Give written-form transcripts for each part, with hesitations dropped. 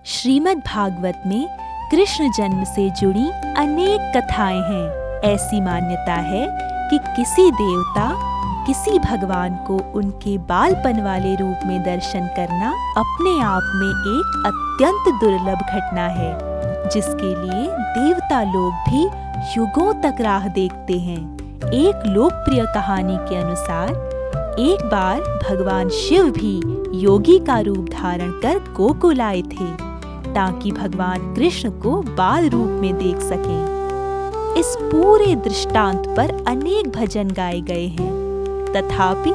श्रीमद् भागवत में कृष्ण जन्म से जुड़ी अनेक कथाएं हैं। ऐसी मान्यता है कि किसी देवता किसी भगवान को उनके बालपन वाले रूप में दर्शन करना अपने आप में एक अत्यंत दुर्लभ घटना है, जिसके लिए देवता लोग भी युगों तक राह देखते हैं। एक लोकप्रिय कहानी के अनुसार एक बार भगवान शिव भी योगी का रूप धारण कर गोकुल आए थे, ताकि भगवान कृष्ण को बाल रूप में देख सकें। इस पूरे दृष्टांत पर अनेक भजन गाए गए हैं। तथापि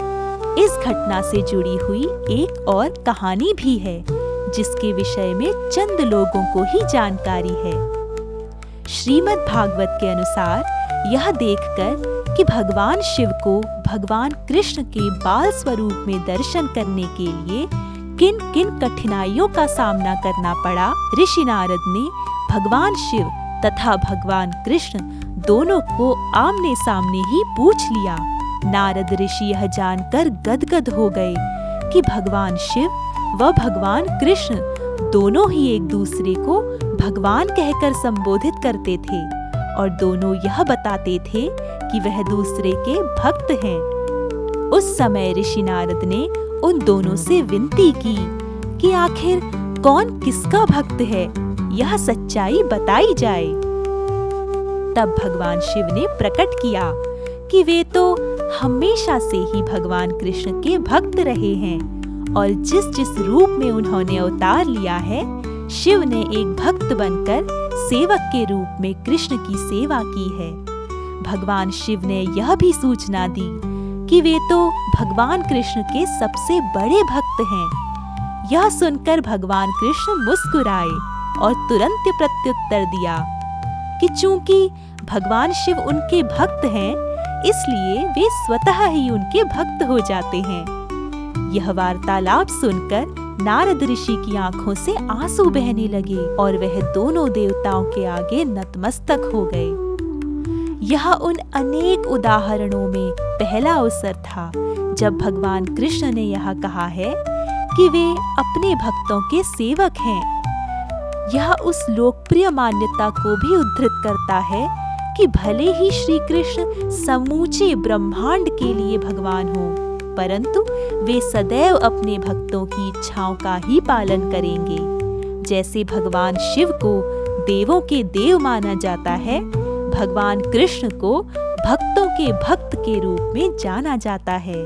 इस घटना से जुड़ी हुई एक और कहानी भी है, जिसके विषय में चंद लोगों को ही जानकारी है। श्रीमद् भागवत के अनुसार यह देखकर कि भगवान शिव को भगवान कृष्ण के बाल स्वरूप में दर्शन करने के लिए किन किन कठिनाइयों का सामना करना पड़ा, ऋषि नारद ने भगवान शिव तथा भगवान कृष्ण दोनों को आमने सामने ही पूछ लिया। नारद ऋषि यह जानकर गदगद हो गए कि भगवान शिव व भगवान कृष्ण दोनों ही एक दूसरे को भगवान कहकर संबोधित करते थे और दोनों यह बताते थे कि वह दूसरे के भक्त हैं। उस समय ऋषि नारद ने उन दोनों से विनती की कि आखिर कौन किसका भक्त है, यह सच्चाई बताई जाए। तब भगवान शिव ने प्रकट किया कि वे तो हमेशा से ही भगवान कृष्ण के भक्त रहे हैं और जिस जिस रूप में उन्होंने अवतार लिया है, शिव ने एक भक्त बनकर सेवक के रूप में कृष्ण की सेवा की है। भगवान शिव ने यह भी सूचना दी कि वे तो भगवान कृष्ण के सबसे बड़े भक्त हैं। यह सुनकर भगवान कृष्ण मुस्कुराए और तुरंत प्रत्युत्तर दिया कि चूंकि भगवान शिव उनके भक्त हैं, इसलिए वे स्वतः ही उनके भक्त हो जाते हैं। यह वार्तालाप सुनकर नारद ऋषि की आंखों से आंसू बहने लगे और वह दोनों देवताओं के आगे नतमस्तक हो गए। यह उन अनेक उदाहरणों में पहला अवसर था जब भगवान कृष्ण ने यह कहा है कि वे अपने भक्तों के सेवक हैं। यह उस लोकप्रिय मान्यता को भी उद्धृत करता है कि भले ही श्री कृष्ण समूचे ब्रह्मांड के लिए भगवान हो, परंतु वे सदैव अपने भक्तों की इच्छाओं का ही पालन करेंगे। जैसे भगवान शिव को देवों के देव माना जाता है, भगवान कृष्ण को भक्तों के भक्त के रूप में जाना जाता है।